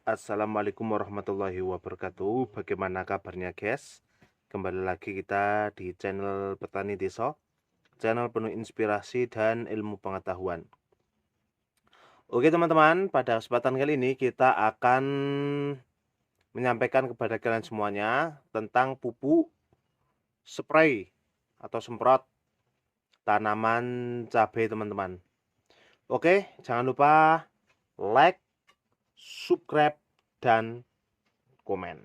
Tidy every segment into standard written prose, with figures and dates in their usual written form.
Assalamualaikum warahmatullahi wabarakatuh. Bagaimana kabarnya guys? Kembali lagi kita di channel Petani Desa, channel penuh inspirasi dan ilmu pengetahuan. Oke teman-teman, pada kesempatan kali ini kita akan menyampaikan kepada kalian semuanya tentang pupuk spray atau semprot tanaman cabai teman-teman. Oke, jangan lupa like, subscribe, dan komen.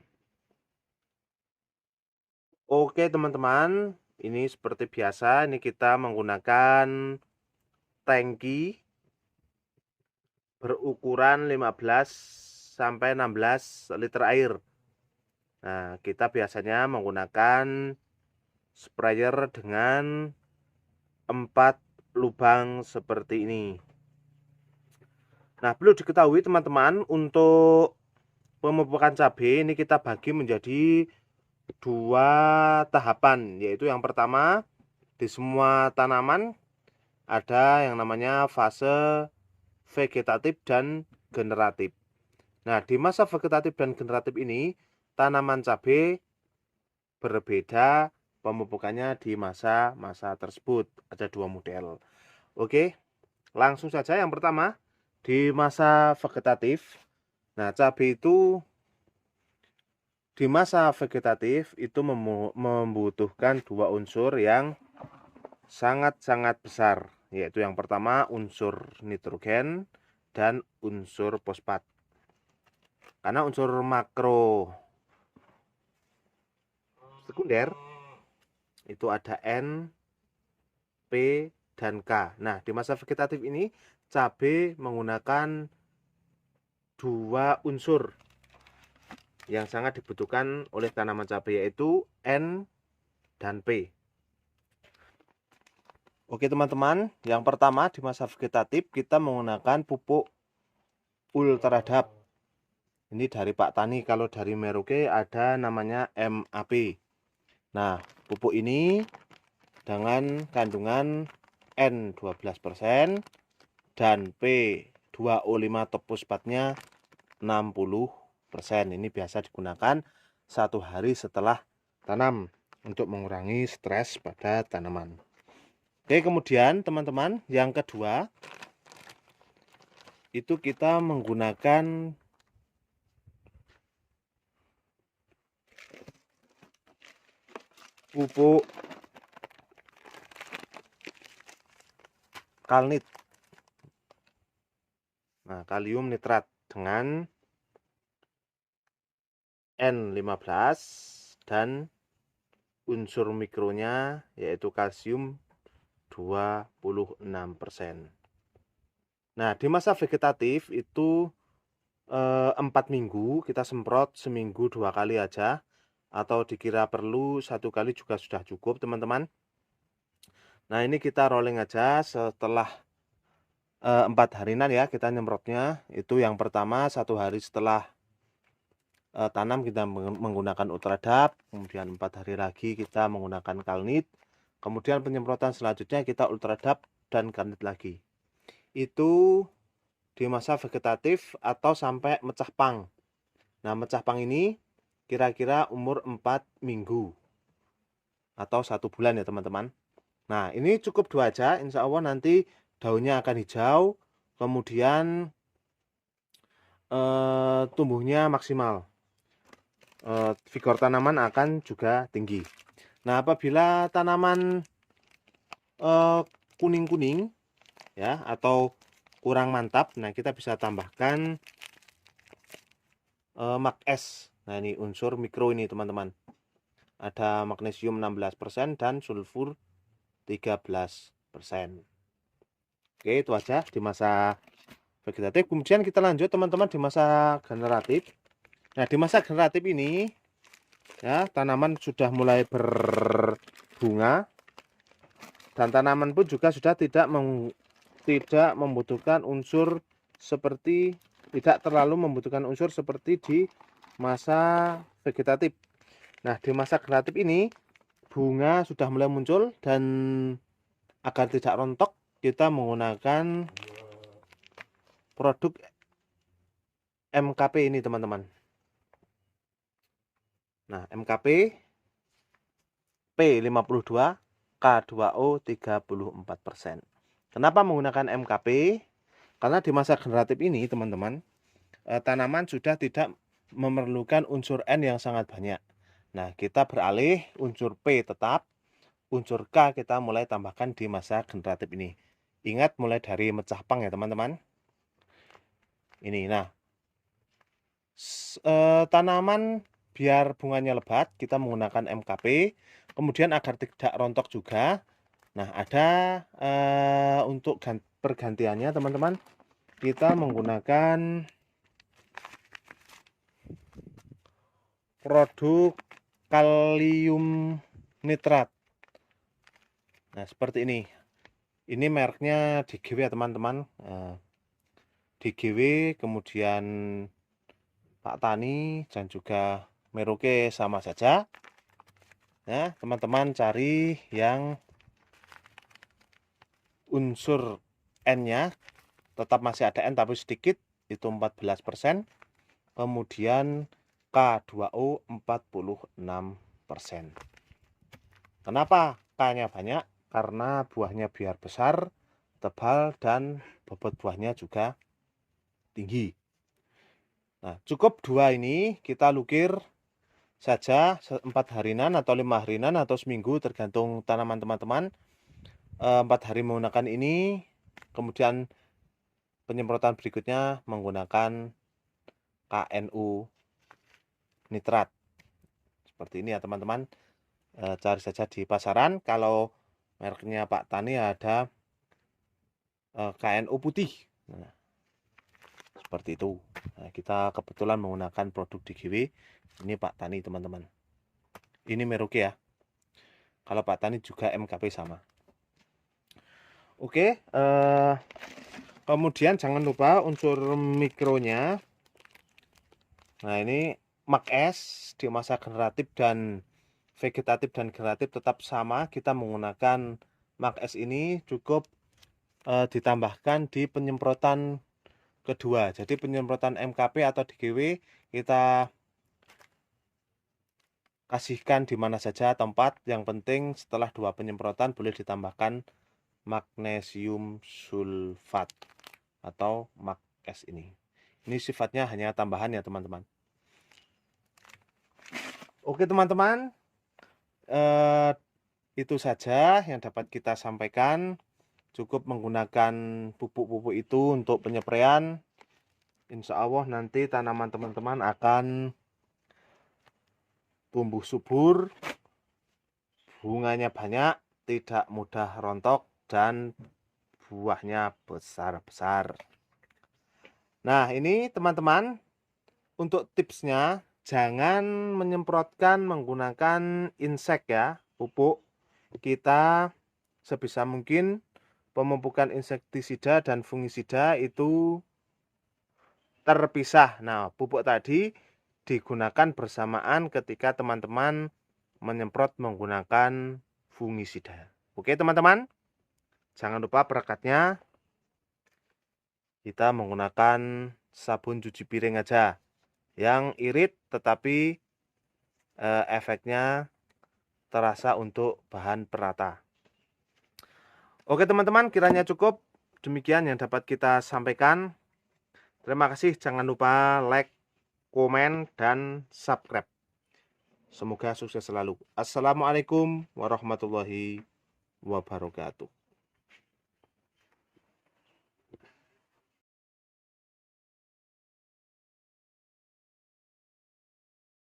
Oke teman-teman, ini seperti biasa, ini kita menggunakan tangki berukuran 15 sampai 16 liter air. Nah, kita biasanya menggunakan sprayer dengan 4 lubang seperti ini. Nah, perlu diketahui teman-teman, untuk pemupukan cabai ini kita bagi menjadi 2 tahapan, yaitu yang pertama, di semua tanaman ada yang namanya fase vegetatif dan generatif. Nah, di masa vegetatif dan generatif ini, tanaman cabai berbeda pemupukannya di masa-masa tersebut. Ada 2 model. Oke, langsung saja yang pertama, di masa vegetatif. Nah, cabai itu di masa vegetatif itu membutuhkan 2 unsur yang sangat-sangat besar, yaitu yang pertama unsur nitrogen dan unsur fosfat. Karena unsur makro sekunder itu ada N, P, dan K. Nah, di masa vegetatif ini cabai menggunakan 2 unsur yang sangat dibutuhkan oleh tanaman cabai, yaitu N dan P. Oke teman-teman, yang pertama di masa vegetatif kita menggunakan pupuk ultradap. Ini dari Pak Tani, kalau dari Merauke ada namanya MAP. Nah, pupuk ini dengan kandungan N 12% dan P2O5 top fosfatnya 60%. Ini biasa digunakan 1 hari setelah tanam untuk mengurangi stres pada tanaman. Oke, kemudian teman-teman, yang kedua itu kita menggunakan pupuk kalnit. Nah, kalium nitrat dengan N15 dan unsur mikronya yaitu kalsium 26%. Nah, di masa vegetatif itu 4 minggu kita semprot seminggu 2 kali aja, atau dikira perlu 1 kali juga sudah cukup teman-teman. Nah, ini kita rolling aja setelah 4 harian ya kita nyemprotnya. Itu yang pertama 1 hari setelah tanam kita menggunakan ultradap, kemudian 4 hari lagi kita menggunakan kalnit, kemudian penyemprotan selanjutnya kita ultradap dan kalnit lagi. Itu di masa vegetatif atau sampai mecah pang. Nah, mecah pang ini kira-kira umur 4 minggu atau 1 bulan ya teman-teman. Nah, ini cukup 2 aja, insya Allah nanti daunnya akan hijau, kemudian tumbuhnya maksimal. Vigor tanaman akan juga tinggi. Nah, apabila tanaman kuning-kuning ya atau kurang mantap, nah kita bisa tambahkan Mag S. Nah, ini unsur mikro ini teman-teman. Ada magnesium 16% dan sulfur 13%. Oke, itu aja di masa vegetatif. Kemudian kita lanjut teman-teman di masa generatif. Nah, di masa generatif ini ya tanaman sudah mulai berbunga dan tanaman pun juga sudah tidak membutuhkan unsur seperti tidak terlalu membutuhkan unsur seperti di masa vegetatif. Nah, di masa generatif ini bunga sudah mulai muncul dan agar tidak rontok kita menggunakan produk MKP ini teman-teman. Nah, MKP P52, K2O 34%. Kenapa menggunakan MKP? Karena di masa generatif ini teman-teman, tanaman sudah tidak memerlukan unsur N yang sangat banyak. Nah, kita beralih unsur P tetap, unsur K kita mulai tambahkan di masa generatif ini. Ingat mulai dari mecah pang ya teman-teman. Ini, nah, tanaman biar bunganya lebat, kita menggunakan MKP. Kemudian agar tidak rontok juga. Nah, ada untuk pergantiannya teman-teman, kita menggunakan produk kalium nitrat. Nah, seperti ini. Ini mereknya DGW ya teman-teman. DGW, kemudian Pak Tani dan juga Merauke sama saja. Nah, teman-teman cari yang unsur N-nya tetap masih ada N tapi sedikit, itu 14%. Kemudian K2O 46%. Kenapa K-nya banyak? Karena buahnya biar besar, tebal, dan bobot buahnya juga tinggi. Nah, cukup dua ini kita lukir saja 4 harinan atau 5 harinan atau seminggu tergantung tanaman teman-teman. 4 hari menggunakan ini, kemudian penyemprotan berikutnya menggunakan KNU nitrat. Seperti ini ya teman-teman. Cari saja di pasaran. Kalau mereknya Pak Tani ada KNU putih. Nah, seperti itu. Nah, kita kebetulan menggunakan produk DGW. Ini Pak Tani teman-teman. Ini Merauke ya. Kalau Pak Tani juga MKP sama. Oke. Kemudian jangan lupa unsur mikronya. Nah, ini MAK-S di masa generatif dan vegetatif dan generatif tetap sama. Kita menggunakan MAK-S ini cukup ditambahkan di penyemprotan kedua. Jadi penyemprotan MKP atau DGW kita kasihkan di mana saja tempat. Yang penting setelah 2 penyemprotan boleh ditambahkan magnesium sulfat atau MAK-S ini. Ini sifatnya hanya tambahan ya teman-teman. Oke teman-teman, itu saja yang dapat kita sampaikan. Cukup menggunakan pupuk-pupuk itu untuk penyemprotan. Insya Allah nanti tanaman teman-teman akan tumbuh subur, bunganya banyak, tidak mudah rontok, dan buahnya besar-besar. Nah, ini teman-teman, untuk tipsnya, jangan menyemprotkan menggunakan insek ya, pupuk. Kita sebisa mungkin pemupukan insektisida dan fungisida itu terpisah. Nah, pupuk tadi digunakan bersamaan ketika teman-teman menyemprot menggunakan fungisida. Oke teman-teman, jangan lupa perekatnya kita menggunakan sabun cuci piring aja yang irit tetapi efeknya terasa untuk bahan perata. Oke teman-teman, kiranya cukup. Demikian yang dapat kita sampaikan. Terima kasih, jangan lupa like, komen, dan subscribe. Semoga sukses selalu. Assalamualaikum warahmatullahi wabarakatuh.